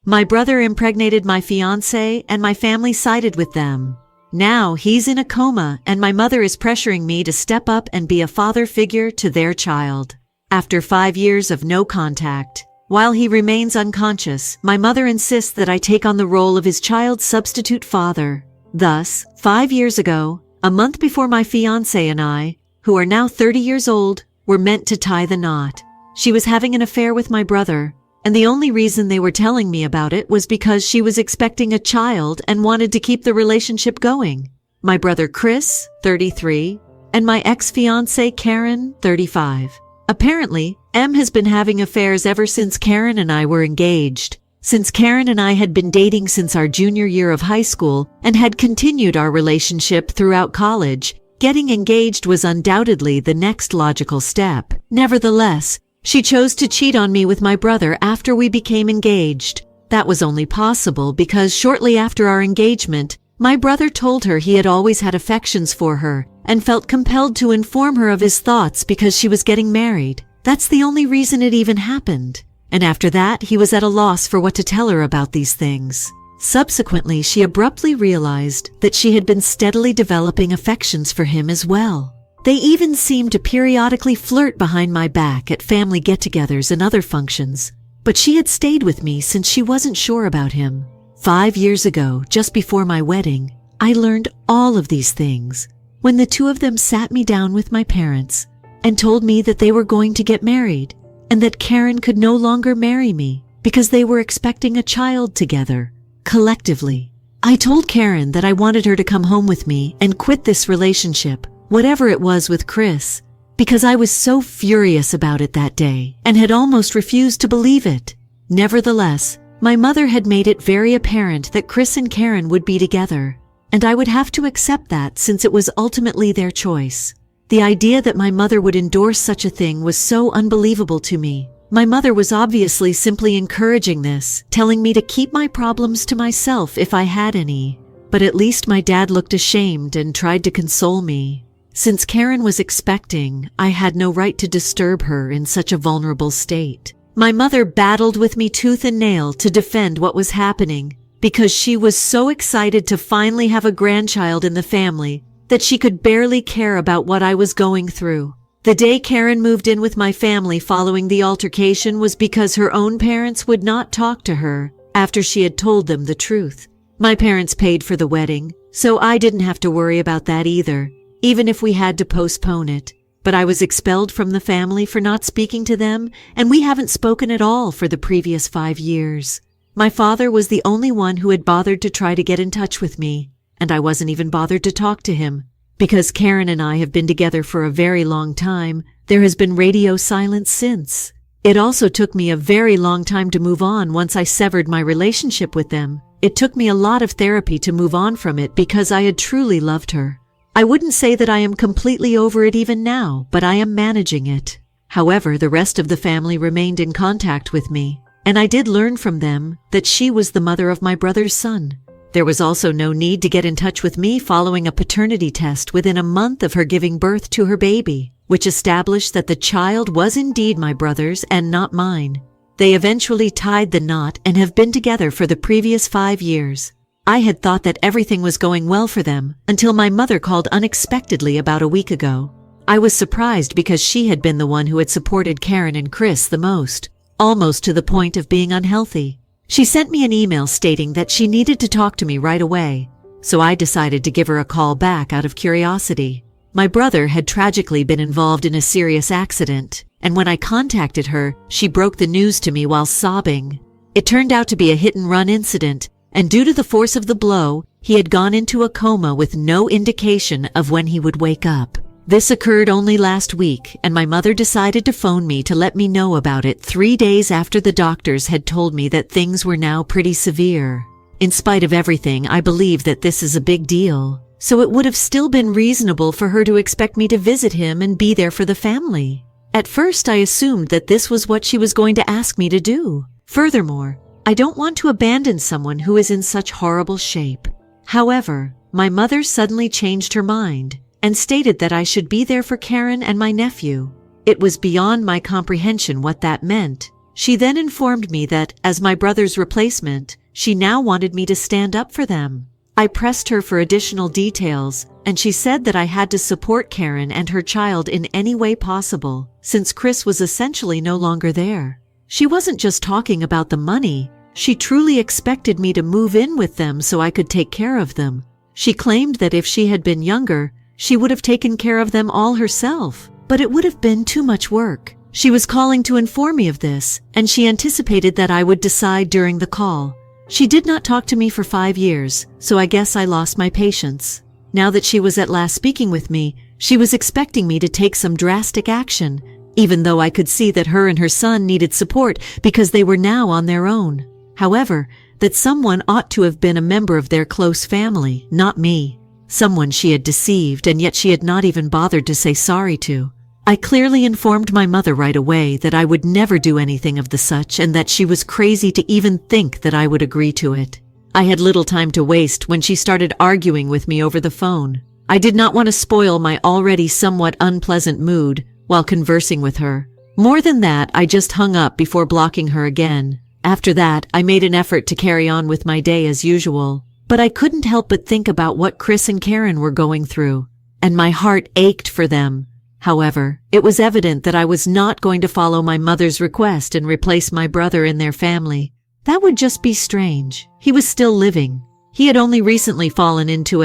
My brother impregnated my fiancé and my family sided with them. Now he's in a coma and my mother is pressuring me to step up and be a father figure to their child. After 5 years of no contact, while he remains unconscious, my mother insists that I take on the role of his child's substitute father. Thus, 5 years ago, a month before my fiancé and I, who are now 30 years old, were meant to tie the knot. She was having an affair with my brother, and the only reason they were telling me about it was because she was expecting a child and wanted to keep the relationship going. My brother Chris, 33, and my ex-fiancée Karen, 35. Apparently, M has been having affairs ever since Karen and I were engaged. Since Karen and I had been dating since our junior year of high school and had continued our relationship throughout college, getting engaged was undoubtedly the next logical step. Nevertheless, she chose to cheat on me with my brother after we became engaged. That was only possible because shortly after our engagement, my brother told her he had always had affections for her and felt compelled to inform her of his thoughts because she was getting married. That's the only reason it even happened. And after that, he was at a loss for what to tell her about these things. Subsequently, she abruptly realized that she had been steadily developing affections for him as well. They even seemed to periodically flirt behind my back at family get-togethers and other functions. But she had stayed with me since she wasn't sure about him. 5 years ago, just before my wedding, I learned all of these things when the two of them sat me down with my parents and told me that they were going to get married and that Karen could no longer marry me because they were expecting a child together, collectively. I told Karen that I wanted her to come home with me and quit this relationship, whatever it was with Chris, because I was so furious about it that day and had almost refused to believe it. Nevertheless, my mother had made it very apparent that Chris and Karen would be together, and I would have to accept that since it was ultimately their choice. The idea that my mother would endorse such a thing was so unbelievable to me. My mother was obviously simply encouraging this, telling me to keep my problems to myself if I had any. But at least my dad looked ashamed and tried to console me. Since Karen was expecting, I had no right to disturb her in such a vulnerable state. My mother battled with me tooth and nail to defend what was happening because she was so excited to finally have a grandchild in the family that she could barely care about what I was going through. The day Karen moved in with my family following the altercation was because her own parents would not talk to her after she had told them the truth. My parents paid for the wedding, so I didn't have to worry about that either, even if we had to postpone it. But I was expelled from the family for not speaking to them, and we haven't spoken at all for the previous 5 years. My father was the only one who had bothered to try to get in touch with me, and I wasn't even bothered to talk to him. Because Karen and I have been together for a very long time, there has been radio silence since. It also took me a very long time to move on once I severed my relationship with them. It took me a lot of therapy to move on from it because I had truly loved her. I wouldn't say that I am completely over it even now, but I am managing it. However, the rest of the family remained in contact with me, and I did learn from them that she was the mother of my brother's son. There was also no need to get in touch with me following a paternity test within a month of her giving birth to her baby, which established that the child was indeed my brother's and not mine. They eventually tied the knot and have been together for the previous 5 years. I had thought that everything was going well for them until my mother called unexpectedly about a week ago. I was surprised because she had been the one who had supported Karen and Chris the most, almost to the point of being unhealthy. She sent me an email stating that she needed to talk to me right away, so I decided to give her a call back out of curiosity. My brother had tragically been involved in a serious accident, and when I contacted her, she broke the news to me while sobbing. It turned out to be a hit-and-run incident, and due to the force of the blow, he had gone into a coma with no indication of when he would wake up. This occurred only last week, and my mother decided to phone me to let me know about it 3 days after the doctors had told me that things were now pretty severe. In spite of everything, I believe that this is a big deal, so it would have still been reasonable for her to expect me to visit him and be there for the family. At first, I assumed that this was what she was going to ask me to do. Furthermore, I don't want to abandon someone who is in such horrible shape. However, my mother suddenly changed her mind and stated that I should be there for Karen and my nephew. It was beyond my comprehension what that meant. She then informed me that, as my brother's replacement, she now wanted me to stand up for them. I pressed her for additional details, and she said that I had to support Karen and her child in any way possible, since Chris was essentially no longer there. She wasn't just talking about the money, she truly expected me to move in with them so I could take care of them. She claimed that if she had been younger, she would have taken care of them all herself, but it would have been too much work. She was calling to inform me of this, and she anticipated that I would decide during the call. She did not talk to me for 5 years, so I guess I lost my patience. Now that she was at last speaking with me, she was expecting me to take some drastic action, even though I could see that her and her son needed support because they were now on their own. However, that someone ought to have been a member of their close family, not me. Someone she had deceived, and yet she had not even bothered to say sorry to. I clearly informed my mother right away that I would never do anything of the such and that she was crazy to even think that I would agree to it. I had little time to waste when she started arguing with me over the phone. I did not want to spoil my already somewhat unpleasant mood while conversing with her. More than that, I just hung up before blocking her again. After that, I made an effort to carry on with my day as usual, but I couldn't help but think about what Chris and Karen were going through, and my heart ached for them. However, it was evident that I was not going to follow my mother's request and replace my brother in their family. That would just be strange. He was still living. He had only recently fallen into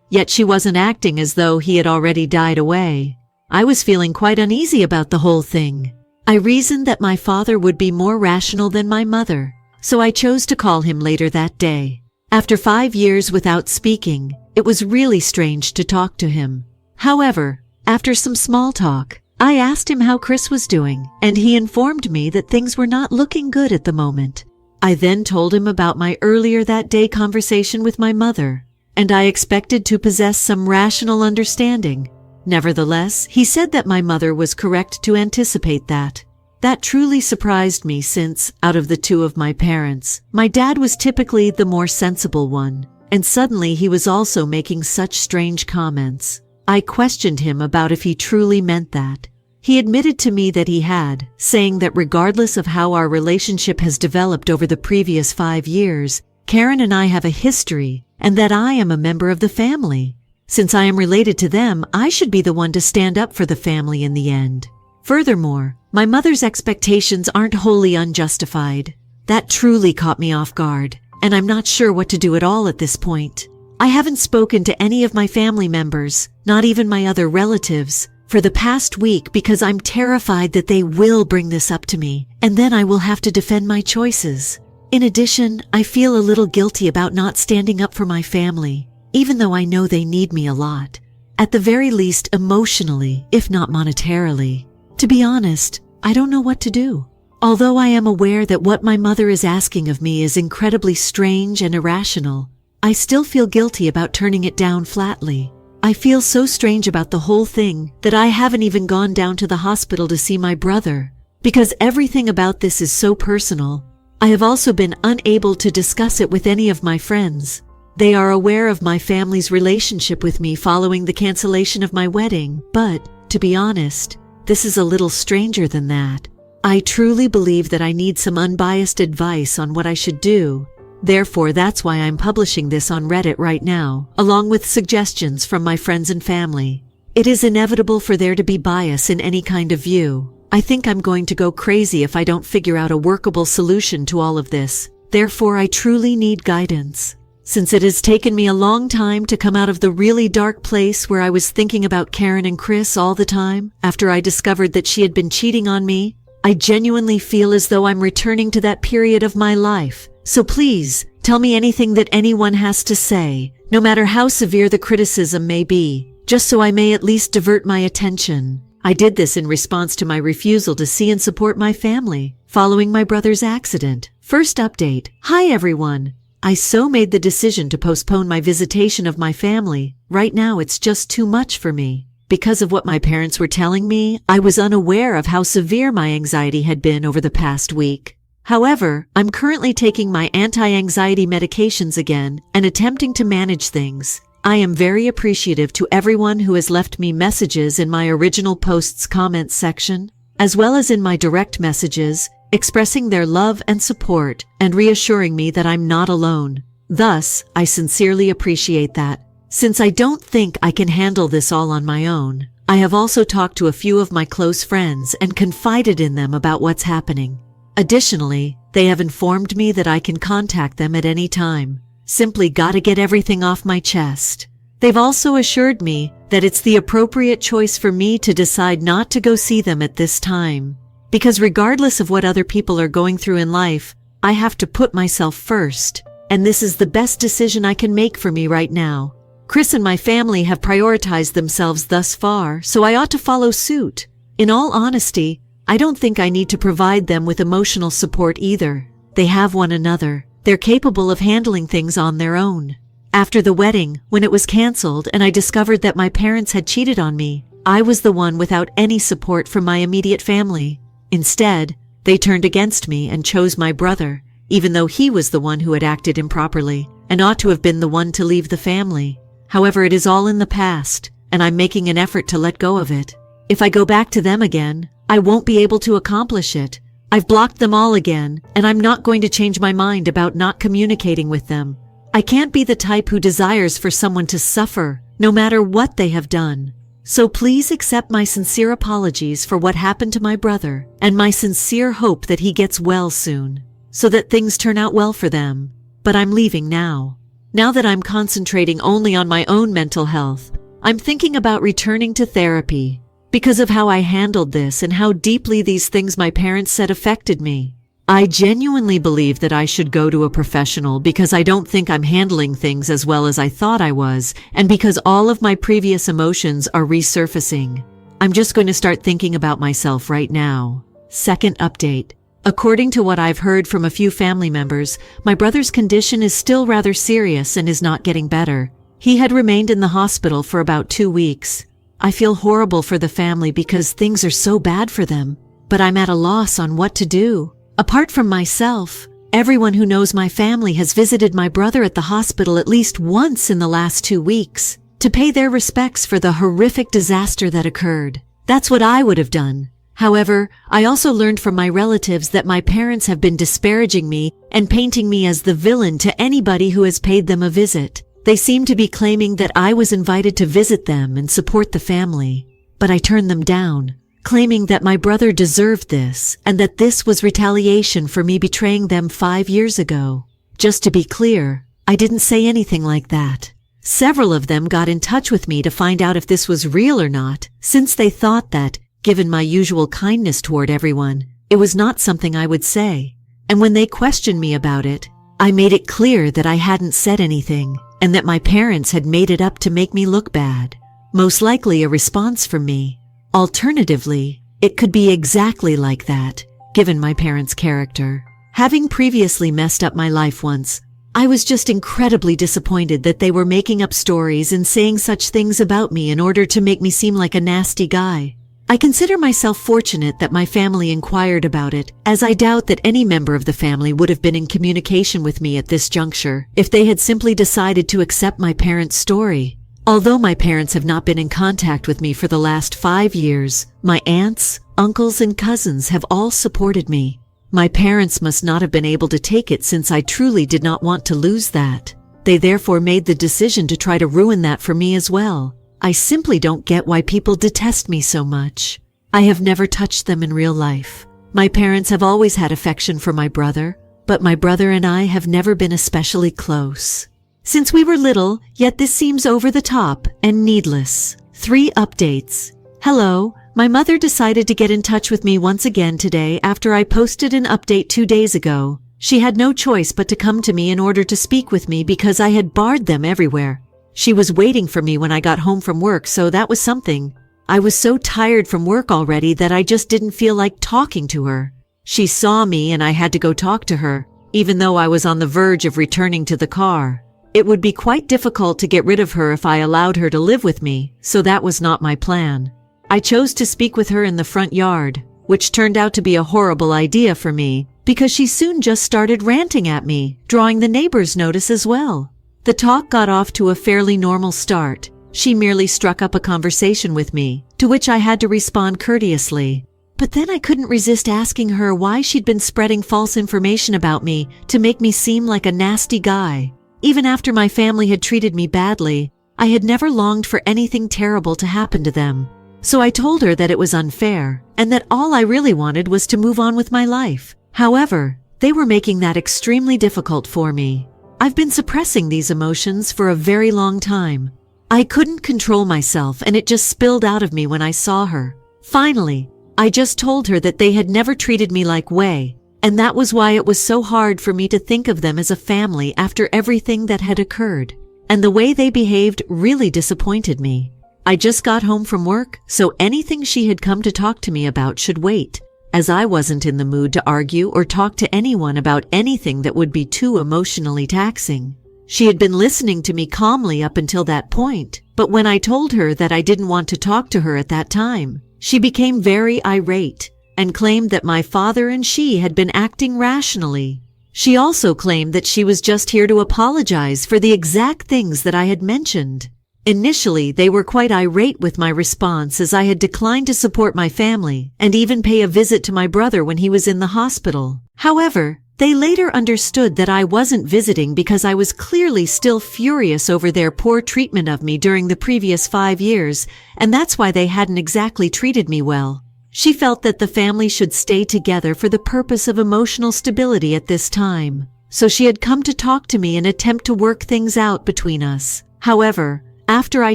yet she wasn't acting as though he had already died away. I was feeling quite uneasy about the whole thing. I reasoned that my father would be more rational than my mother, so I chose to call him later that day. After 5 years without speaking, it was really strange to talk to him. However, after some small talk, I asked him how Chris was doing, and he informed me that things were not looking good at the moment. I then told him about my earlier that day conversation with my mother, and I expected to possess some rational understanding. Nevertheless, he said that my mother was correct to anticipate that. That truly surprised me since, out of the two of my parents, my dad was typically the more sensible one, and suddenly he was also making such strange comments. I questioned him about if he truly meant that. He admitted to me that he had, saying that regardless of how our relationship has developed over the previous 5 years, Karen and I have a history, and that I am a member of the family. Since I am related to them, I should be the one to stand up for the family in the end. Furthermore, my mother's expectations aren't wholly unjustified. That truly caught me off guard, and I'm not sure what to do at all at this point. I haven't spoken to any of my family members, not even my other relatives, for the past week because I'm terrified that they will bring this up to me, and then I will have to defend my choices. In addition, I feel a little guilty about not standing up for my family, even though I know they need me a lot. At the very least emotionally, if not monetarily. To be honest, I don't know what to do. Although I am aware that what my mother is asking of me is incredibly strange and irrational, I still feel guilty about turning it down flatly. I feel so strange about the whole thing that I haven't even gone down to the hospital to see my brother, because everything about this is so personal. I have also been unable to discuss it with any of my friends. They are aware of my family's relationship with me following the cancellation of my wedding, but, to be honest, this is a little stranger than that. I truly believe that I need some unbiased advice on what I should do. Therefore, that's why I'm publishing this on Reddit right now, along with suggestions from my friends and family. It is inevitable for there to be bias in any kind of view. I think I'm going to go crazy if I don't figure out a workable solution to all of this. Therefore, I truly need guidance. Since it has taken me a long time to come out of the really dark place where I was thinking about Karen and Chris all the time, after I discovered that she had been cheating on me, I genuinely feel as though I'm returning to that period of my life. So please, tell me anything that anyone has to say, no matter how severe the criticism may be, just so I may at least divert my attention. I did this in response to my refusal to see and support my family, following my brother's accident. First update. Hi everyone. I so made the decision to postpone my visitation of my family. Right now it's just too much for me. Because of what my parents were telling me, I was unaware of how severe my anxiety had been over the past week. However, I'm currently taking my anti-anxiety medications again and attempting to manage things. I am very appreciative to everyone who has left me messages in my original post's comments section, as well as in my direct messages. expressing their love and support and reassuring me that I'm not alone. Thus, I sincerely appreciate that. Since I don't think I can handle this all on my own, I have also talked to a few of my close friends and confided in them about what's happening. Additionally, they have informed me that I can contact them at any time. Simply gotta get everything off my chest. They've also assured me that it's the appropriate choice for me to decide not to go see them at this time. Because regardless of what other people are going through in life, I have to put myself first, and this is the best decision I can make for me right now. Chris and my family have prioritized themselves thus far, so I ought to follow suit. In all honesty, I don't think I need to provide them with emotional support either. They have one another. They're capable of handling things on their own. After the wedding, when it was canceled and I discovered that my parents had cheated on me, I was the one without any support from my immediate family. Instead, they turned against me and chose my brother, even though he was the one who had acted improperly and ought to have been the one to leave the family. However, it is all in the past, and I'm making an effort to let go of it. If I go back to them again, I won't be able to accomplish it. I've blocked them all again, and I'm not going to change my mind about not communicating with them. I can't be the type who desires for someone to suffer, no matter what they have done. So please accept my sincere apologies for what happened to my brother, and my sincere hope that he gets well soon, so that things turn out well for them. But I'm leaving now. Now that I'm concentrating only on my own mental health, I'm thinking about returning to therapy because of how I handled this and how deeply these things my parents said affected me. I genuinely believe that I should go to a professional because I don't think I'm handling things as well as I thought I was, and because all of my previous emotions are resurfacing. I'm just going to start thinking about myself right now. Second update. According to what I've heard from a few family members, my brother's condition is still rather serious and is not getting better. He had remained in the hospital for about 2 weeks. I feel horrible for the family because things are so bad for them, but I'm at a loss on what to do. Apart from myself, everyone who knows my family has visited my brother at the hospital at least once in the last 2 weeks to pay their respects for the horrific disaster that occurred. That's what I would have done. However, I also learned from my relatives that my parents have been disparaging me and painting me as the villain to anybody who has paid them a visit. They seem to be claiming that I was invited to visit them and support the family, but I turned them down, claiming that my brother deserved this and that this was retaliation for me betraying them 5 years ago. Just to be clear, I didn't say anything like that. Several of them got in touch with me to find out if this was real or not, since they thought that, given my usual kindness toward everyone, it was not something I would say. And when they questioned me about it, I made it clear that I hadn't said anything and that my parents had made it up to make me look bad. Most likely a response from me. Alternatively, it could be exactly like that, given my parents' character. Having previously messed up my life once, I was just incredibly disappointed that they were making up stories and saying such things about me in order to make me seem like a nasty guy. I consider myself fortunate that my family inquired about it, as I doubt that any member of the family would have been in communication with me at this juncture if they had simply decided to accept my parents' story. Although my parents have not been in contact with me for the last 5 years, my aunts, uncles, and cousins have all supported me. My parents must not have been able to take it since I truly did not want to lose that. They therefore made the decision to try to ruin that for me as well. I simply don't get why people detest me so much. I have never touched them in real life. My parents have always had affection for my brother, but my brother and I have never been especially close. Since we were little, yet this seems over the top and needless. 3 updates. Hello, my mother decided to get in touch with me once again today after I posted an update 2 days ago. She had no choice but to come to me in order to speak with me because I had barred them everywhere. She was waiting for me when I got home from work, so that was something. I was so tired from work already that I just didn't feel like talking to her. She saw me and I had to go talk to her, even though I was on the verge of returning to the car. It would be quite difficult to get rid of her if I allowed her to live with me, so that was not my plan. I chose to speak with her in the front yard, which turned out to be a horrible idea for me, because she soon just started ranting at me, drawing the neighbors' notice as well. The talk got off to a fairly normal start. She merely struck up a conversation with me, to which I had to respond courteously. But then I couldn't resist asking her why she'd been spreading false information about me to make me seem like a nasty guy. Even after my family had treated me badly, I had never longed for anything terrible to happen to them. So I told her that it was unfair, and that all I really wanted was to move on with my life. However, they were making that extremely difficult for me. I've been suppressing these emotions for a very long time. I couldn't control myself, and it just spilled out of me when I saw her. Finally, I just told her that they had never treated me like way, and that was why it was so hard for me to think of them as a family after everything that had occurred. And the way they behaved really disappointed me. I just got home from work, so anything she had come to talk to me about should wait, as I wasn't in the mood to argue or talk to anyone about anything that would be too emotionally taxing. She had been listening to me calmly up until that point, but when I told her that I didn't want to talk to her at that time, she became very irate and claimed that my father and she had been acting rationally. She also claimed that she was just here to apologize for the exact things that I had mentioned. Initially, they were quite irate with my response, as I had declined to support my family and even pay a visit to my brother when he was in the hospital. However, they later understood that I wasn't visiting because I was clearly still furious over their poor treatment of me during the previous 5 years, and that's why they hadn't exactly treated me well. She felt that the family should stay together for the purpose of emotional stability at this time, so she had come to talk to me and attempt to work things out between us. However, after I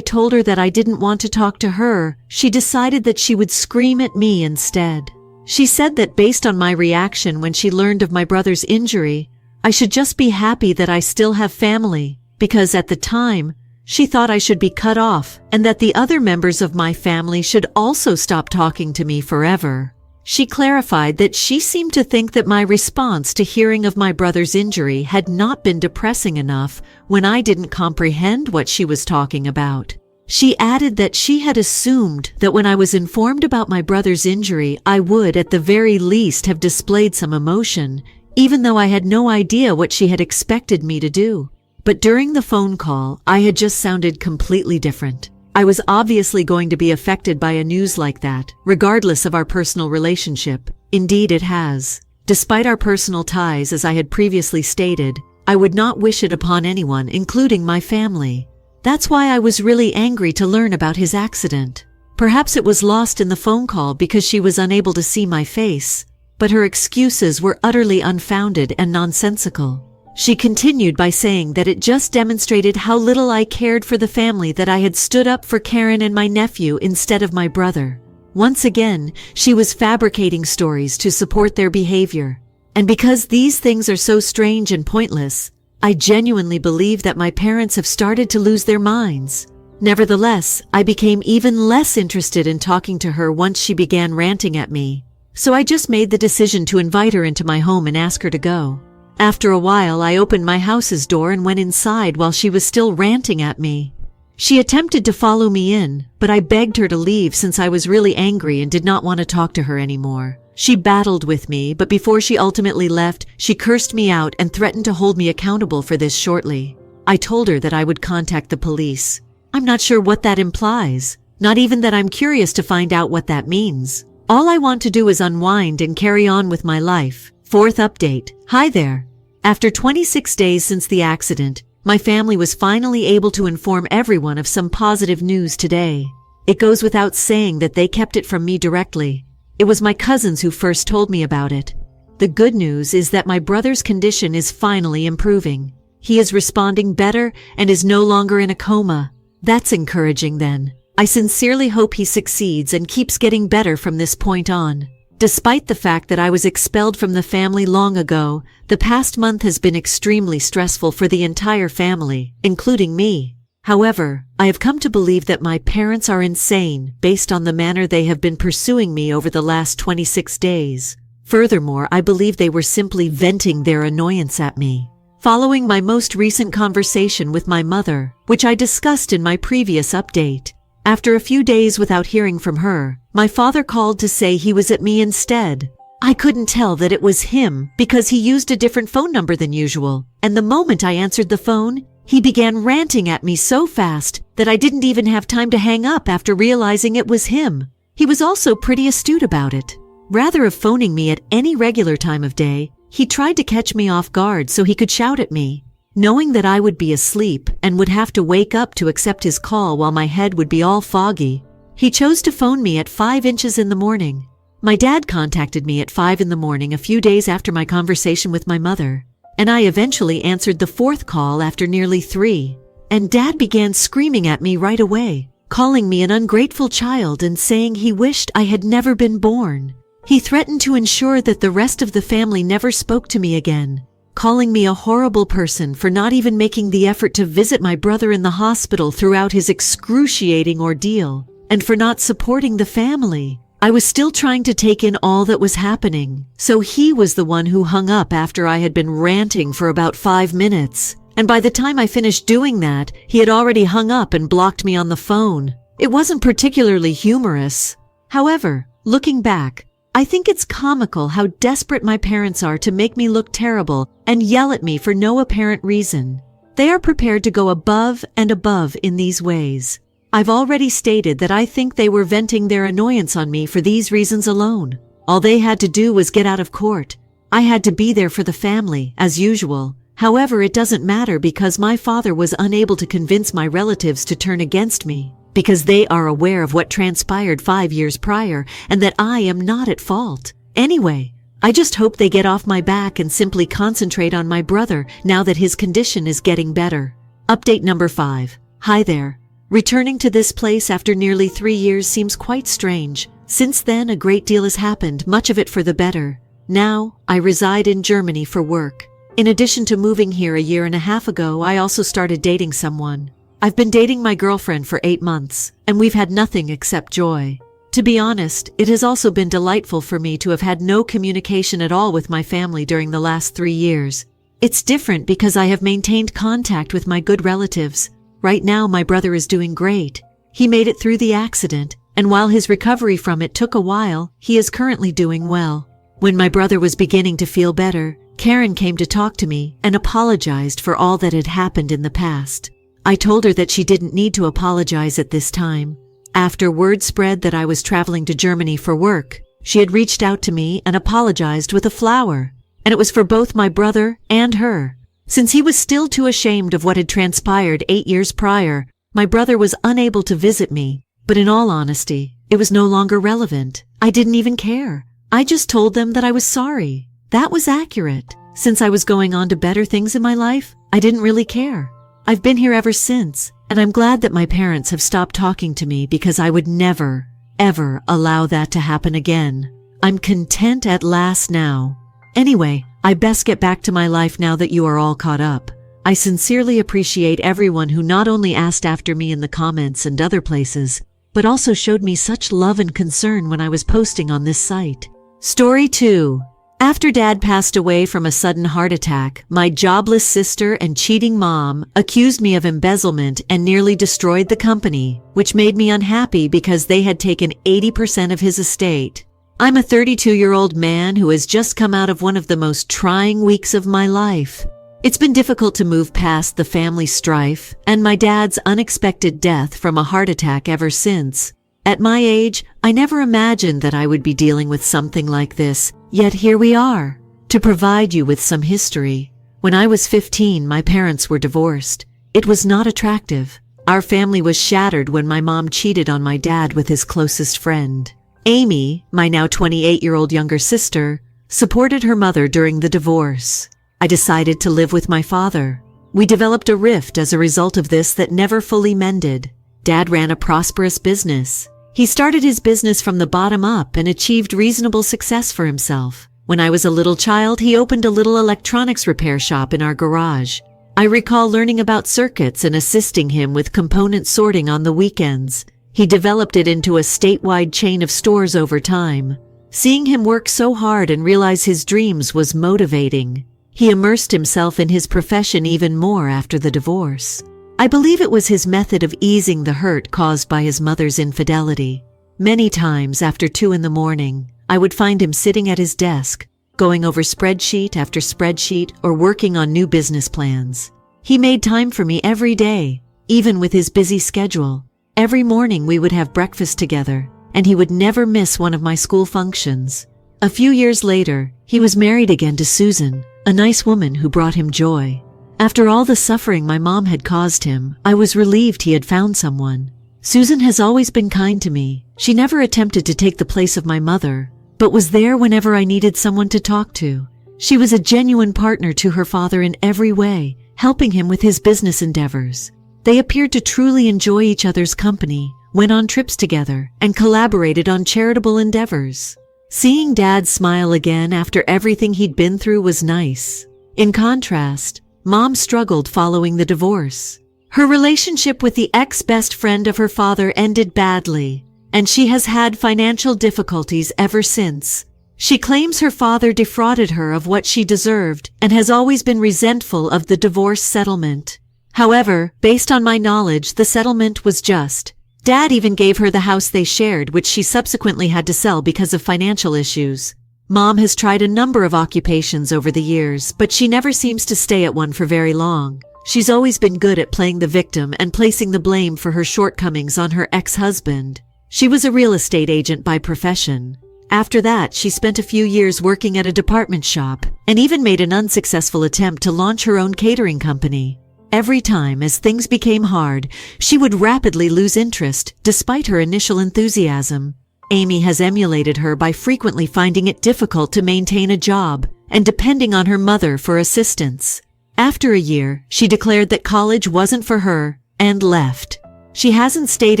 told her that I didn't want to talk to her, she decided that she would scream at me instead. She said that based on my reaction when she learned of my brother's injury, I should just be happy that I still have family, because at the time, she thought I should be cut off, and that the other members of my family should also stop talking to me forever. She clarified that she seemed to think that my response to hearing of my brother's injury had not been depressing enough when I didn't comprehend what she was talking about. She added that she had assumed that when I was informed about my brother's injury, I would at the very least have displayed some emotion, even though I had no idea what she had expected me to do. But during the phone call, I had just sounded completely different. I was obviously going to be affected by a news like that, regardless of our personal relationship. Indeed, it has. Despite our personal ties, as I had previously stated, I would not wish it upon anyone, including my family. That's why I was really angry to learn about his accident. Perhaps it was lost in the phone call because she was unable to see my face, but her excuses were utterly unfounded and nonsensical. She continued by saying that it just demonstrated how little I cared for the family that I had stood up for Karen and my nephew instead of my brother. Once again, she was fabricating stories to support their behavior. And because these things are so strange and pointless, I genuinely believe that my parents have started to lose their minds. Nevertheless, I became even less interested in talking to her once she began ranting at me. So I just made the decision to invite her into my home and ask her to go. After a while, I opened my house's door and went inside while she was still ranting at me. She attempted to follow me in, but I begged her to leave since I was really angry and did not want to talk to her anymore. She battled with me, but before she ultimately left, she cursed me out and threatened to hold me accountable for this shortly. I told her that I would contact the police. I'm not sure what that implies, not even that I'm curious to find out what that means. All I want to do is unwind and carry on with my life. Fourth update. Hi there. After 26 days since the accident, my family was finally able to inform everyone of some positive news today. It goes without saying that they kept it from me directly. It was my cousins who first told me about it. The good news is that my brother's condition is finally improving. He is responding better and is no longer in a coma. That's encouraging then. I sincerely hope he succeeds and keeps getting better from this point on. Despite the fact that I was expelled from the family long ago, the past month has been extremely stressful for the entire family, including me. However, I have come to believe that my parents are insane based on the manner they have been pursuing me over the last 26 days. Furthermore, I believe they were simply venting their annoyance at me. Following my most recent conversation with my mother, which I discussed in my previous update, after a few days without hearing from her, my father called to say he was at me instead. I couldn't tell that it was him because he used a different phone number than usual, and the moment I answered the phone, he began ranting at me so fast that I didn't even have time to hang up after realizing it was him. He was also pretty astute about it. Rather of phoning me at any regular time of day, he tried to catch me off guard so he could shout at me. Knowing that I would be asleep and would have to wake up to accept his call while my head would be all foggy, he chose to phone me at 5 inches in the morning. My dad contacted me at 5 in the morning a few days after my conversation with my mother, and I eventually answered the 4th call after nearly 3. And Dad began screaming at me right away, calling me an ungrateful child and saying he wished I had never been born. He threatened to ensure that the rest of the family never spoke to me again, calling me a horrible person for not even making the effort to visit my brother in the hospital throughout his excruciating ordeal, and for not supporting the family. I was still trying to take in all that was happening, so he was the one who hung up after I had been ranting for about 5 minutes. And by the time I finished doing that, he had already hung up and blocked me on the phone. It wasn't particularly humorous. However, looking back, I think it's comical how desperate my parents are to make me look terrible and yell at me for no apparent reason. They are prepared to go above and above in these ways. I've already stated that I think they were venting their annoyance on me for these reasons alone. All they had to do was get out of court. I had to be there for the family, as usual. However, it doesn't matter because my father was unable to convince my relatives to turn against me, because they are aware of what transpired 5 years prior and that I am not at fault. Anyway, I just hope they get off my back and simply concentrate on my brother now that his condition is getting better. Update number 5. Hi there. Returning to this place after nearly 3 years seems quite strange. Since then, a great deal has happened, much of it for the better. Now, I reside in Germany for work. In addition to moving here a year and a half ago, I also started dating someone. I've been dating my girlfriend for 8 months, and we've had nothing except joy. To be honest, it has also been delightful for me to have had no communication at all with my family during the last 3 years. It's different because I have maintained contact with my good relatives. Right now, my brother is doing great. He made it through the accident, and while his recovery from it took a while, he is currently doing well. When my brother was beginning to feel better, Karen came to talk to me and apologized for all that had happened in the past. I told her that she didn't need to apologize at this time. After word spread that I was traveling to Germany for work, she had reached out to me and apologized with a flower. And it was for both my brother and her. Since he was still too ashamed of what had transpired 8 years prior, my brother was unable to visit me. But in all honesty, it was no longer relevant. I didn't even care. I just told them that I was sorry. That was accurate. Since I was going on to better things in my life, I didn't really care. I've been here ever since, and I'm glad that my parents have stopped talking to me because I would never, ever allow that to happen again. I'm content at last now. Anyway, I best get back to my life now that you are all caught up. I sincerely appreciate everyone who not only asked after me in the comments and other places, but also showed me such love and concern when I was posting on this site. Story 2. After Dad passed away from a sudden heart attack, my jobless sister and cheating mom accused me of embezzlement and nearly destroyed the company, which made me unhappy because they had taken 80% of his estate. I'm a 32-year-old man who has just come out of one of the most trying weeks of my life. It's been difficult to move past the family strife and my dad's unexpected death from a heart attack ever since. At my age, I never imagined that I would be dealing with something like this, yet here we are. To provide you with some history, when I was 15, my parents were divorced. It was not attractive. Our family was shattered when my mom cheated on my dad with his closest friend. Amy, my now 28-year-old younger sister, supported her mother during the divorce. I decided to live with my father. We developed a rift as a result of this that never fully mended. Dad ran a prosperous business. He started his business from the bottom up and achieved reasonable success for himself. When I was a little child, he opened a little electronics repair shop in our garage. I recall learning about circuits and assisting him with component sorting on the weekends. He developed it into a statewide chain of stores over time. Seeing him work so hard and realize his dreams was motivating. He immersed himself in his profession even more after the divorce. I believe it was his method of easing the hurt caused by his mother's infidelity. Many times after 2 a.m, I would find him sitting at his desk, going over spreadsheet after spreadsheet or working on new business plans. He made time for me every day, even with his busy schedule. Every morning we would have breakfast together, and he would never miss one of my school functions. A few years later, he was married again to Susan, a nice woman who brought him joy. After all the suffering my mom had caused him, I was relieved he had found someone. Susan has always been kind to me. She never attempted to take the place of my mother, but was there whenever I needed someone to talk to. She was a genuine partner to her father in every way, helping him with his business endeavors. They appeared to truly enjoy each other's company, went on trips together, and collaborated on charitable endeavors. Seeing Dad smile again after everything he'd been through was nice. In contrast, Mom struggled following the divorce. Her relationship with the ex-best friend of her father ended badly, and she has had financial difficulties ever since. She claims her father defrauded her of what she deserved and has always been resentful of the divorce settlement. However, based on my knowledge, the settlement was just. Dad even gave her the house they shared, which she subsequently had to sell because of financial issues. Mom has tried a number of occupations over the years, but she never seems to stay at one for very long. She's always been good at playing the victim and placing the blame for her shortcomings on her ex-husband. She was a real estate agent by profession. After that, she spent a few years working at a department shop and even made an unsuccessful attempt to launch her own catering company. Every time, as things became hard, she would rapidly lose interest, despite her initial enthusiasm. Amy has emulated her by frequently finding it difficult to maintain a job and depending on her mother for assistance. After a year, she declared that college wasn't for her and left. She hasn't stayed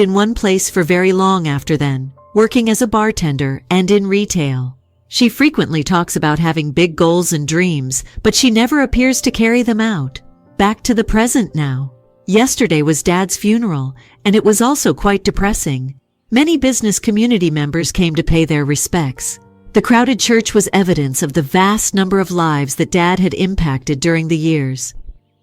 in one place for very long after then, working as a bartender and in retail. She frequently talks about having big goals and dreams, but she never appears to carry them out. Back to the present now. Yesterday was Dad's funeral, and it was also quite depressing. Many business community members came to pay their respects. The crowded church was evidence of the vast number of lives that Dad had impacted during the years.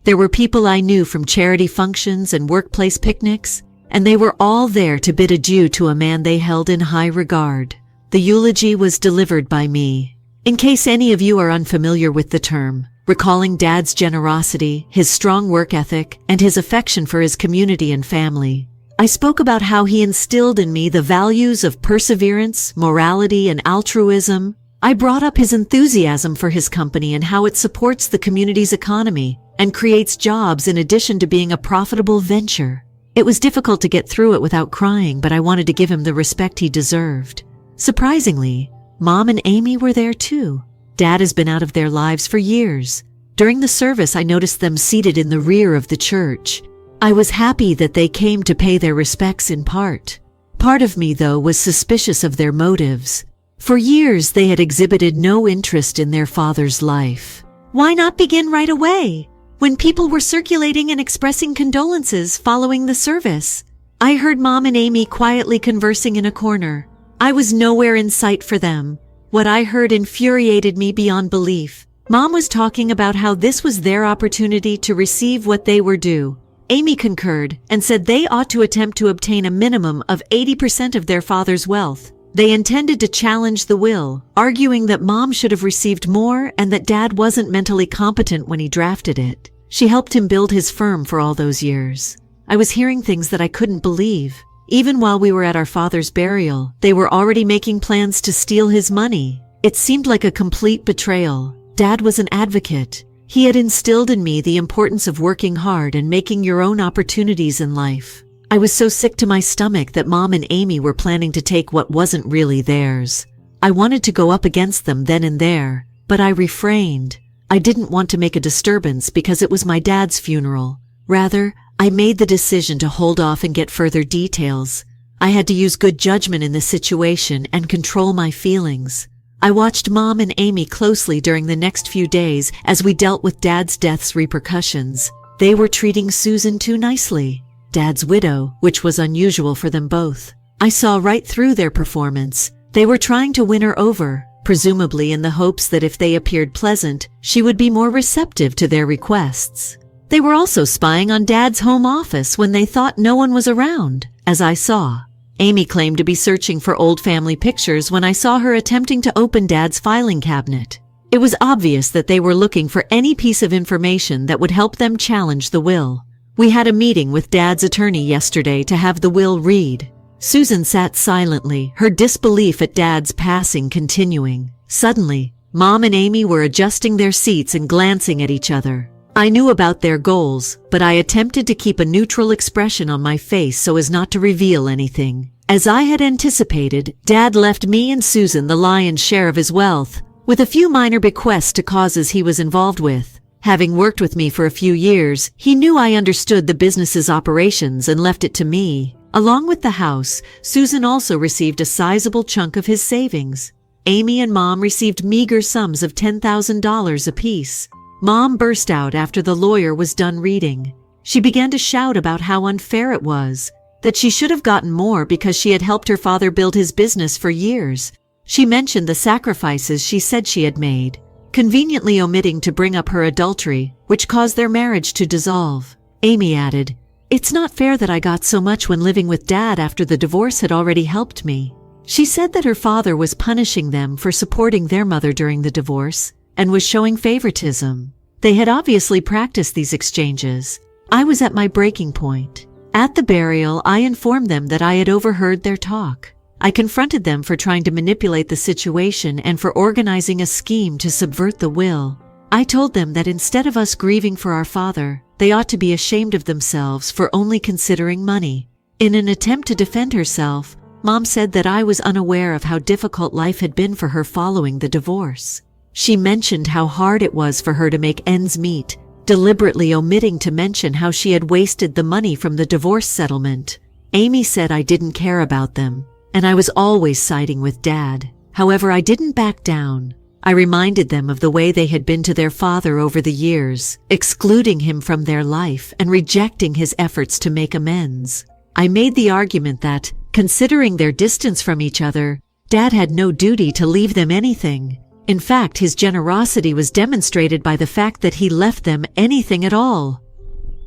There were people I knew from charity functions and workplace picnics, and they were all there to bid adieu to a man they held in high regard. The eulogy was delivered by me. In case any of you are unfamiliar with the term, recalling Dad's generosity, his strong work ethic, and his affection for his community and family, I spoke about how he instilled in me the values of perseverance, morality, and altruism. I brought up his enthusiasm for his company and how it supports the community's economy and creates jobs in addition to being a profitable venture. It was difficult to get through it without crying, but I wanted to give him the respect he deserved. Surprisingly, Mom and Amy were there too. Dad has been out of their lives for years. During the service, I noticed them seated in the rear of the church. I was happy that they came to pay their respects in part. Part of me, though, was suspicious of their motives. For years, they had exhibited no interest in their father's life. Why not begin right away, when people were circulating and expressing condolences following the service? I heard Mom and Amy quietly conversing in a corner. I was nowhere in sight for them. What I heard infuriated me beyond belief. Mom was talking about how this was their opportunity to receive what they were due. Amy concurred and said they ought to attempt to obtain a minimum of 80% of their father's wealth. They intended to challenge the will, arguing that Mom should have received more and that Dad wasn't mentally competent when he drafted it. She helped him build his firm for all those years. I was hearing things that I couldn't believe. Even while we were at our father's burial, they were already making plans to steal his money. It seemed like a complete betrayal. Dad was an advocate. He had instilled in me the importance of working hard and making your own opportunities in life. I was so sick to my stomach that Mom and Amy were planning to take what wasn't really theirs. I wanted to go up against them then and there, but I refrained. I didn't want to make a disturbance because it was my dad's funeral. Rather, I made the decision to hold off and get further details. I had to use good judgment in this situation and control my feelings. I watched Mom and Amy closely during the next few days as we dealt with Dad's death's repercussions. They were treating Susan too nicely, Dad's widow, which was unusual for them both. I saw right through their performance. They were trying to win her over, presumably in the hopes that if they appeared pleasant, she would be more receptive to their requests. They were also spying on Dad's home office when they thought no one was around, as I saw. Amy claimed to be searching for old family pictures when I saw her attempting to open Dad's filing cabinet. It was obvious that they were looking for any piece of information that would help them challenge the will. We had a meeting with Dad's attorney yesterday to have the will read. Susan sat silently, her disbelief at Dad's passing continuing. Suddenly, Mom and Amy were adjusting their seats and glancing at each other. I knew about their goals, but I attempted to keep a neutral expression on my face so as not to reveal anything. As I had anticipated, Dad left me and Susan the lion's share of his wealth, with a few minor bequests to causes he was involved with. Having worked with me for a few years, he knew I understood the business's operations and left it to me. Along with the house, Susan also received a sizable chunk of his savings. Amy and Mom received meager sums of $10,000 apiece. Mom burst out after the lawyer was done reading. She began to shout about how unfair it was, that she should have gotten more because she had helped her father build his business for years. She mentioned the sacrifices she said she had made, conveniently omitting to bring up her adultery, which caused their marriage to dissolve. Amy added, "It's not fair that I got so much when living with Dad after the divorce had already helped me." She said that her father was punishing them for supporting their mother during the divorce and was showing favoritism. They had obviously practiced these exchanges. I was at my breaking point. At the burial, I informed them that I had overheard their talk. I confronted them for trying to manipulate the situation and for organizing a scheme to subvert the will. I told them that instead of us grieving for our father, they ought to be ashamed of themselves for only considering money. In an attempt to defend herself, Mom said that I was unaware of how difficult life had been for her following the divorce. She mentioned how hard it was for her to make ends meet, deliberately omitting to mention how she had wasted the money from the divorce settlement. Amy said I didn't care about them, and I was always siding with Dad. However, I didn't back down. I reminded them of the way they had been to their father over the years, excluding him from their life and rejecting his efforts to make amends. I made the argument that, considering their distance from each other, Dad had no duty to leave them anything. In fact, his generosity was demonstrated by the fact that he left them anything at all.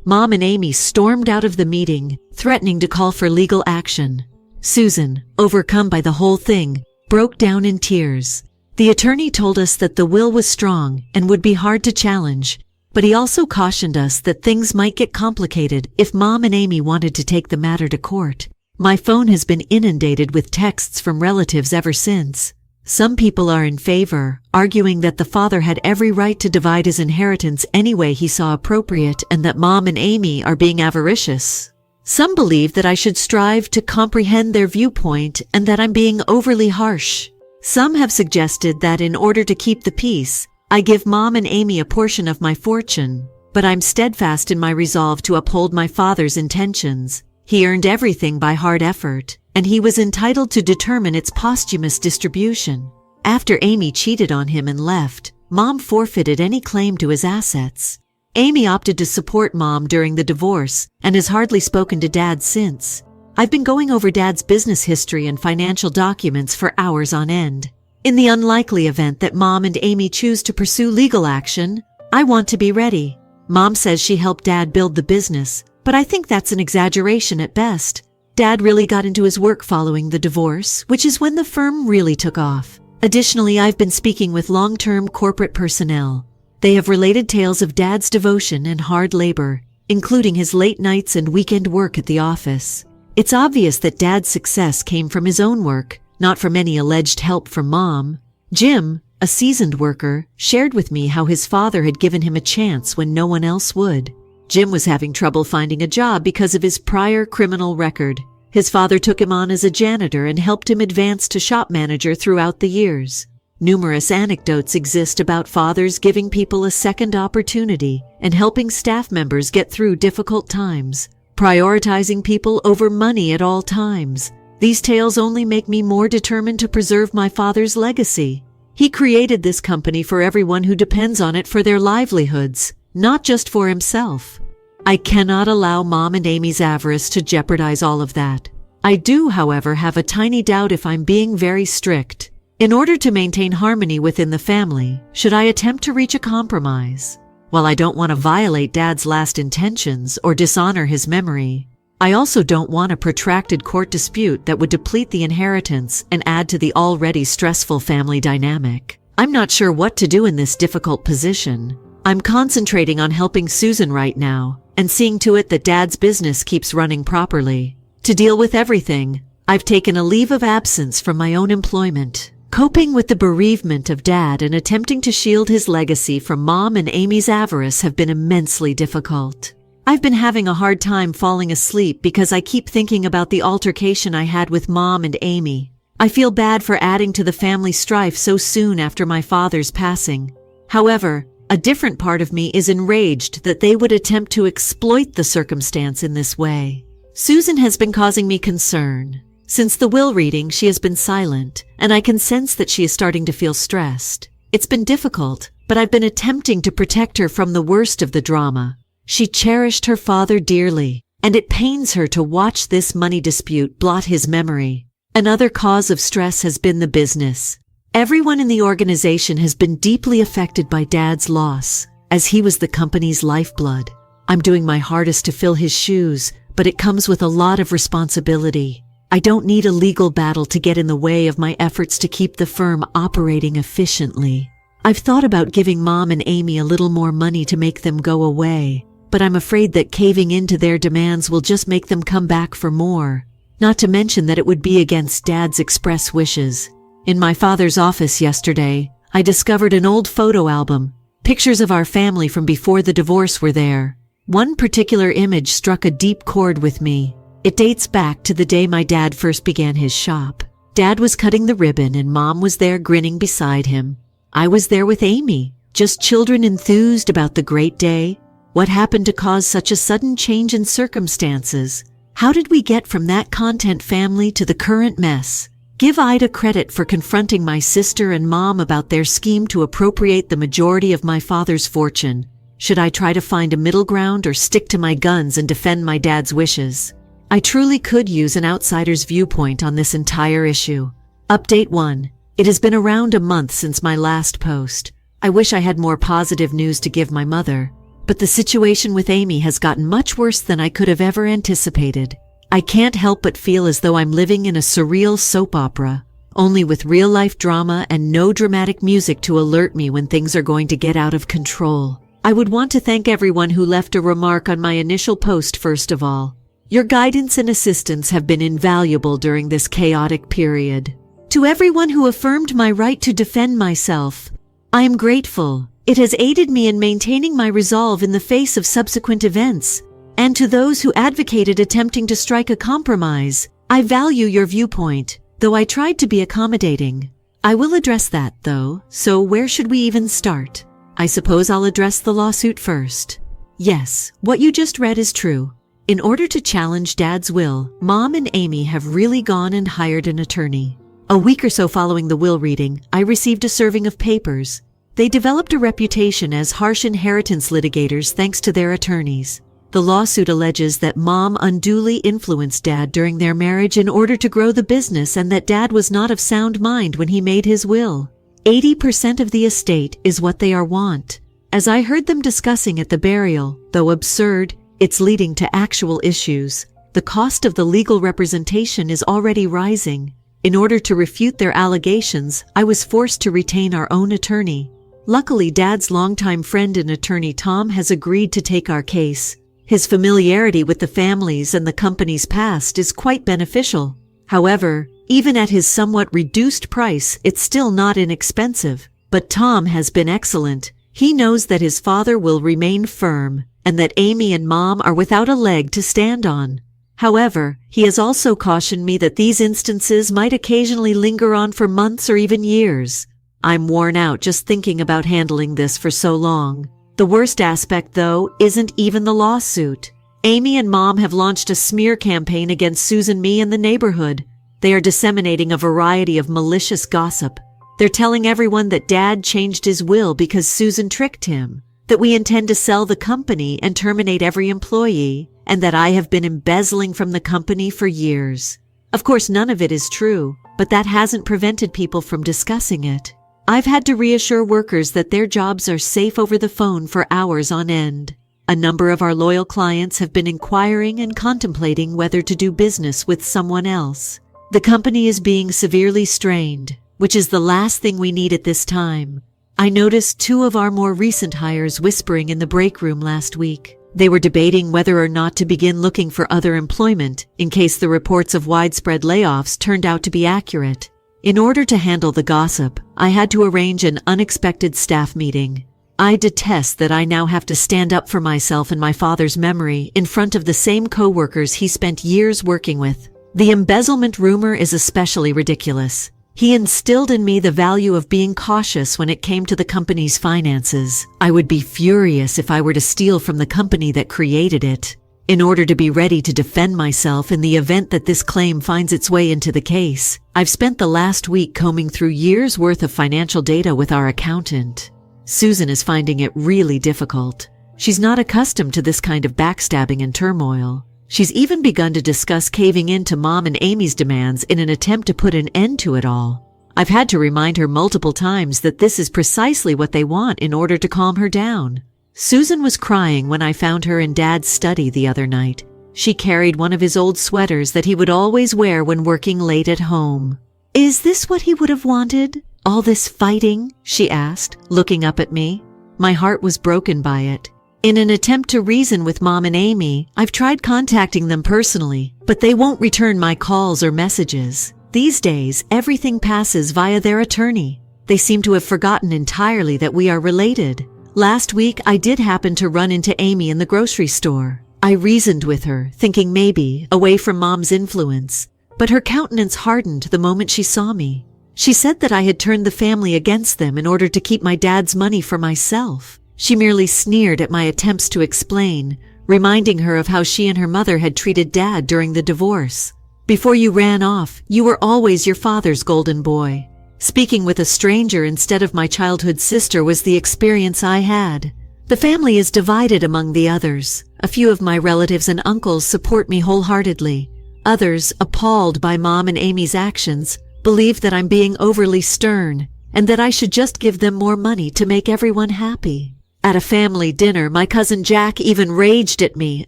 Mom and Amy stormed out of the meeting, threatening to call for legal action. Susan, overcome by the whole thing, broke down in tears. The attorney told us that the will was strong and would be hard to challenge, but he also cautioned us that things might get complicated if Mom and Amy wanted to take the matter to court. My phone has been inundated with texts from relatives ever since. Some people are in favor, arguing that the father had every right to divide his inheritance any way he saw appropriate and that Mom and Amy are being avaricious. Some believe that I should strive to comprehend their viewpoint and that I'm being overly harsh. Some have suggested that in order to keep the peace, I give Mom and Amy a portion of my fortune, but I'm steadfast in my resolve to uphold my father's intentions. He earned everything by hard effort, and he was entitled to determine its posthumous distribution. After Amy cheated on him and left, Mom forfeited any claim to his assets. Amy opted to support Mom during the divorce and has hardly spoken to Dad since. I've been going over Dad's business history and financial documents for hours on end. In the unlikely event that Mom and Amy choose to pursue legal action, I want to be ready. Mom says she helped Dad build the business, but I think that's an exaggeration at best. Dad really got into his work following the divorce, which is when the firm really took off. Additionally, I've been speaking with long-term corporate personnel. They have related tales of Dad's devotion and hard labor, including his late nights and weekend work at the office. It's obvious that Dad's success came from his own work, not from any alleged help from Mom. Jim, a seasoned worker, shared with me how his father had given him a chance when no one else would. Jim was having trouble finding a job because of his prior criminal record. His father took him on as a janitor and helped him advance to shop manager throughout the years. Numerous anecdotes exist about fathers giving people a second opportunity and helping staff members get through difficult times, prioritizing people over money at all times. These tales only make me more determined to preserve my father's legacy. He created this company for everyone who depends on it for their livelihoods, not just for himself. I cannot allow Mom and Amy's avarice to jeopardize all of that. I do, however, have a tiny doubt if I'm being very strict. In order to maintain harmony within the family, should I attempt to reach a compromise? While I don't want to violate Dad's last intentions or dishonor his memory, I also don't want a protracted court dispute that would deplete the inheritance and add to the already stressful family dynamic. I'm not sure what to do in this difficult position. I'm concentrating on helping Susan right now and seeing to it that Dad's business keeps running properly. To deal with everything, I've taken a leave of absence from my own employment. Coping with the bereavement of Dad and attempting to shield his legacy from Mom and Amy's avarice have been immensely difficult. I've been having a hard time falling asleep because I keep thinking about the altercation I had with Mom and Amy. I feel bad for adding to the family strife so soon after my father's passing. However, a different part of me is enraged that they would attempt to exploit the circumstance in this way. Susan has been causing me concern. Since the will reading, she has been silent, and I can sense that she is starting to feel stressed. It's been difficult, but I've been attempting to protect her from the worst of the drama. She cherished her father dearly, and it pains her to watch this money dispute blot his memory. Another cause of stress has been the business. Everyone in the organization has been deeply affected by Dad's loss, as he was the company's lifeblood. I'm doing my hardest to fill his shoes, but it comes with a lot of responsibility. I don't need a legal battle to get in the way of my efforts to keep the firm operating efficiently. I've thought about giving Mom and Amy a little more money to make them go away, but I'm afraid that caving into their demands will just make them come back for more. Not to mention that it would be against Dad's express wishes. In my father's office yesterday, I discovered an old photo album. Pictures of our family from before the divorce were there. One particular image struck a deep chord with me. It dates back to the day my dad first began his shop. Dad was cutting the ribbon and Mom was there grinning beside him. I was there with Amy, just children enthused about the great day. What happened to cause such a sudden change in circumstances? How did we get from that content family to the current mess? Give Ida credit for confronting my sister and Mom about their scheme to appropriate the majority of my father's fortune. Should I try to find a middle ground or stick to my guns and defend my dad's wishes? I truly could use an outsider's viewpoint on this entire issue. Update 1. It has been around a month since my last post. I wish I had more positive news to give my mother, but the situation with Amy has gotten much worse than I could have ever anticipated. I can't help but feel as though I'm living in a surreal soap opera, only with real-life drama and no dramatic music to alert me when things are going to get out of control. I would want to thank everyone who left a remark on my initial post first of all. Your guidance and assistance have been invaluable during this chaotic period. To everyone who affirmed my right to defend myself, I am grateful. It has aided me in maintaining my resolve in the face of subsequent events. And to those who advocated attempting to strike a compromise, I value your viewpoint, though I tried to be accommodating. I will address that, though, so where should we even start? I suppose I'll address the lawsuit first. Yes, what you just read is true. In order to challenge Dad's will, Mom and Amy have really gone and hired an attorney. A week or so following the will reading, I received a serving of papers. They developed a reputation as harsh inheritance litigators thanks to their attorneys. The lawsuit alleges that Mom unduly influenced Dad during their marriage in order to grow the business and that Dad was not of sound mind when he made his will. 80% of the estate is what they want. As I heard them discussing at the burial, though absurd, it's leading to actual issues. The cost of the legal representation is already rising. In order to refute their allegations, I was forced to retain our own attorney. Luckily, Dad's longtime friend and attorney Tom has agreed to take our case. His familiarity with the families and the company's past is quite beneficial. However, even at his somewhat reduced price, it's still not inexpensive. But Tom has been excellent. He knows that his father will remain firm, and that Amy and Mom are without a leg to stand on. However, he has also cautioned me that these instances might occasionally linger on for months or even years. I'm worn out just thinking about handling this for so long. The worst aspect, though, isn't even the lawsuit. Amy and Mom have launched a smear campaign against Susan, me, and the neighborhood. They are disseminating a variety of malicious gossip. They're telling everyone that Dad changed his will because Susan tricked him, that we intend to sell the company and terminate every employee, and that I have been embezzling from the company for years. Of course, none of it is true, but that hasn't prevented people from discussing it. I've had to reassure workers that their jobs are safe over the phone for hours on end. A number of our loyal clients have been inquiring and contemplating whether to do business with someone else. The company is being severely strained, which is the last thing we need at this time. I noticed 2 of our more recent hires whispering in the break room last week. They were debating whether or not to begin looking for other employment in case the reports of widespread layoffs turned out to be accurate. In order to handle the gossip, I had to arrange an unexpected staff meeting. I detest that I now have to stand up for myself and my father's memory in front of the same co-workers he spent years working with. The embezzlement rumor is especially ridiculous. He instilled in me the value of being cautious when it came to the company's finances. I would be furious if I were to steal from the company that created it. In order to be ready to defend myself in the event that this claim finds its way into the case, I've spent the last week combing through years' worth of financial data with our accountant. Susan is finding it really difficult. She's not accustomed to this kind of backstabbing and turmoil. She's even begun to discuss caving in to Mom and Amy's demands in an attempt to put an end to it all. I've had to remind her multiple times that this is precisely what they want in order to calm her down. Susan was crying when I found her in Dad's study the other night. She carried one of his old sweaters that he would always wear when working late at home. "Is this what he would have wanted? All this fighting?" she asked, looking up at me. My heart was broken by it. In an attempt to reason with Mom and Amy, I've tried contacting them personally, but they won't return my calls or messages. These days, everything passes via their attorney. They seem to have forgotten entirely that we are related. Last week, I did happen to run into Amy in the grocery store. I reasoned with her, thinking maybe, away from Mom's influence. But her countenance hardened the moment she saw me. She said that I had turned the family against them in order to keep my dad's money for myself. She merely sneered at my attempts to explain, reminding her of how she and her mother had treated Dad during the divorce. "Before you ran off, you were always your father's golden boy. Speaking with a stranger instead of my childhood sister was the experience I had. The family is divided among the others. A few of my relatives and uncles support me wholeheartedly. Others, appalled by Mom and Amy's actions, believe that I'm being overly stern and that I should just give them more money to make everyone happy." At a family dinner, my cousin Jack even raged at me,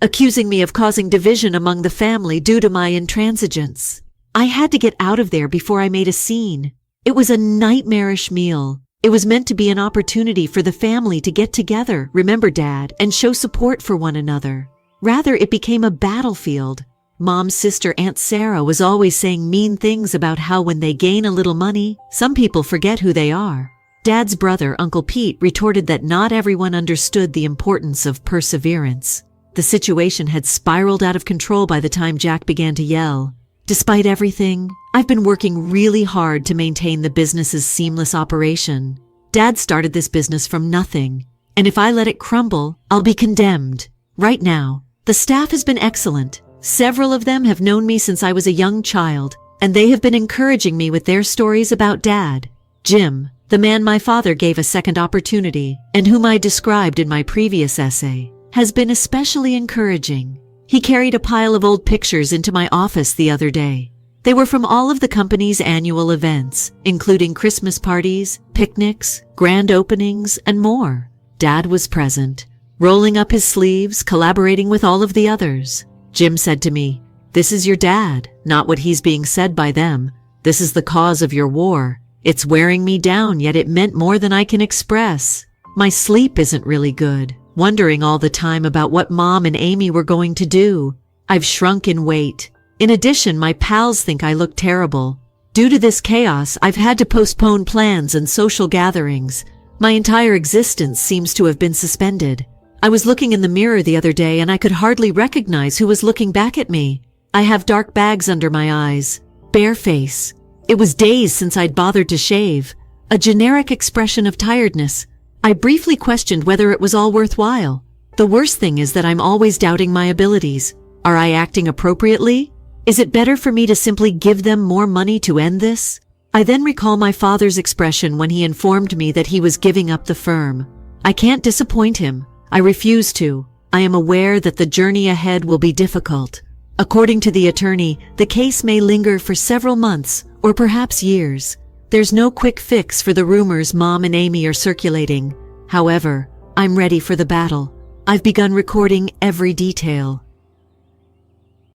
accusing me of causing division among the family due to my intransigence. I had to get out of there before I made a scene. It was a nightmarish meal. It was meant to be an opportunity for the family to get together, remember Dad, and show support for one another. Rather, it became a battlefield. Mom's sister Aunt Sarah was always saying mean things about how when they gain a little money, some people forget who they are. Dad's brother, Uncle Pete, retorted that not everyone understood the importance of perseverance. The situation had spiraled out of control by the time Jack began to yell. Despite everything, I've been working really hard to maintain the business's seamless operation. Dad started this business from nothing, and if I let it crumble, I'll be condemned. Right now, the staff has been excellent. Several of them have known me since I was a young child, and they have been encouraging me with their stories about Dad. Jim, the man my father gave a second opportunity, and whom I described in my previous essay, has been especially encouraging. He carried a pile of old pictures into my office the other day. They were from all of the company's annual events, including Christmas parties, picnics, grand openings, and more. Dad was present, rolling up his sleeves, collaborating with all of the others. Jim said to me, "This is your dad, not what he's being said by them. This is the cause of your war. It's wearing me down, yet it meant more than I can express. My sleep isn't really good, wondering all the time about what Mom and Amy were going to do. I've shrunk in weight. In addition, my pals think I look terrible. Due to this chaos, I've had to postpone plans and social gatherings. My entire existence seems to have been suspended. I was looking in the mirror the other day and I could hardly recognize who was looking back at me. I have dark bags under my eyes, bare face. It was days since I'd bothered to shave, a generic expression of tiredness. I briefly questioned whether it was all worthwhile. The worst thing is that I'm always doubting my abilities. Are I acting appropriately? Is it better for me to simply give them more money to end this? I then recall my father's expression when he informed me that he was giving up the firm. I can't disappoint him. I refuse to. I am aware that the journey ahead will be difficult. According to the attorney, the case may linger for several months or perhaps years. There's no quick fix for the rumors Mom and Amy are circulating. However, I'm ready for the battle. I've begun recording every detail.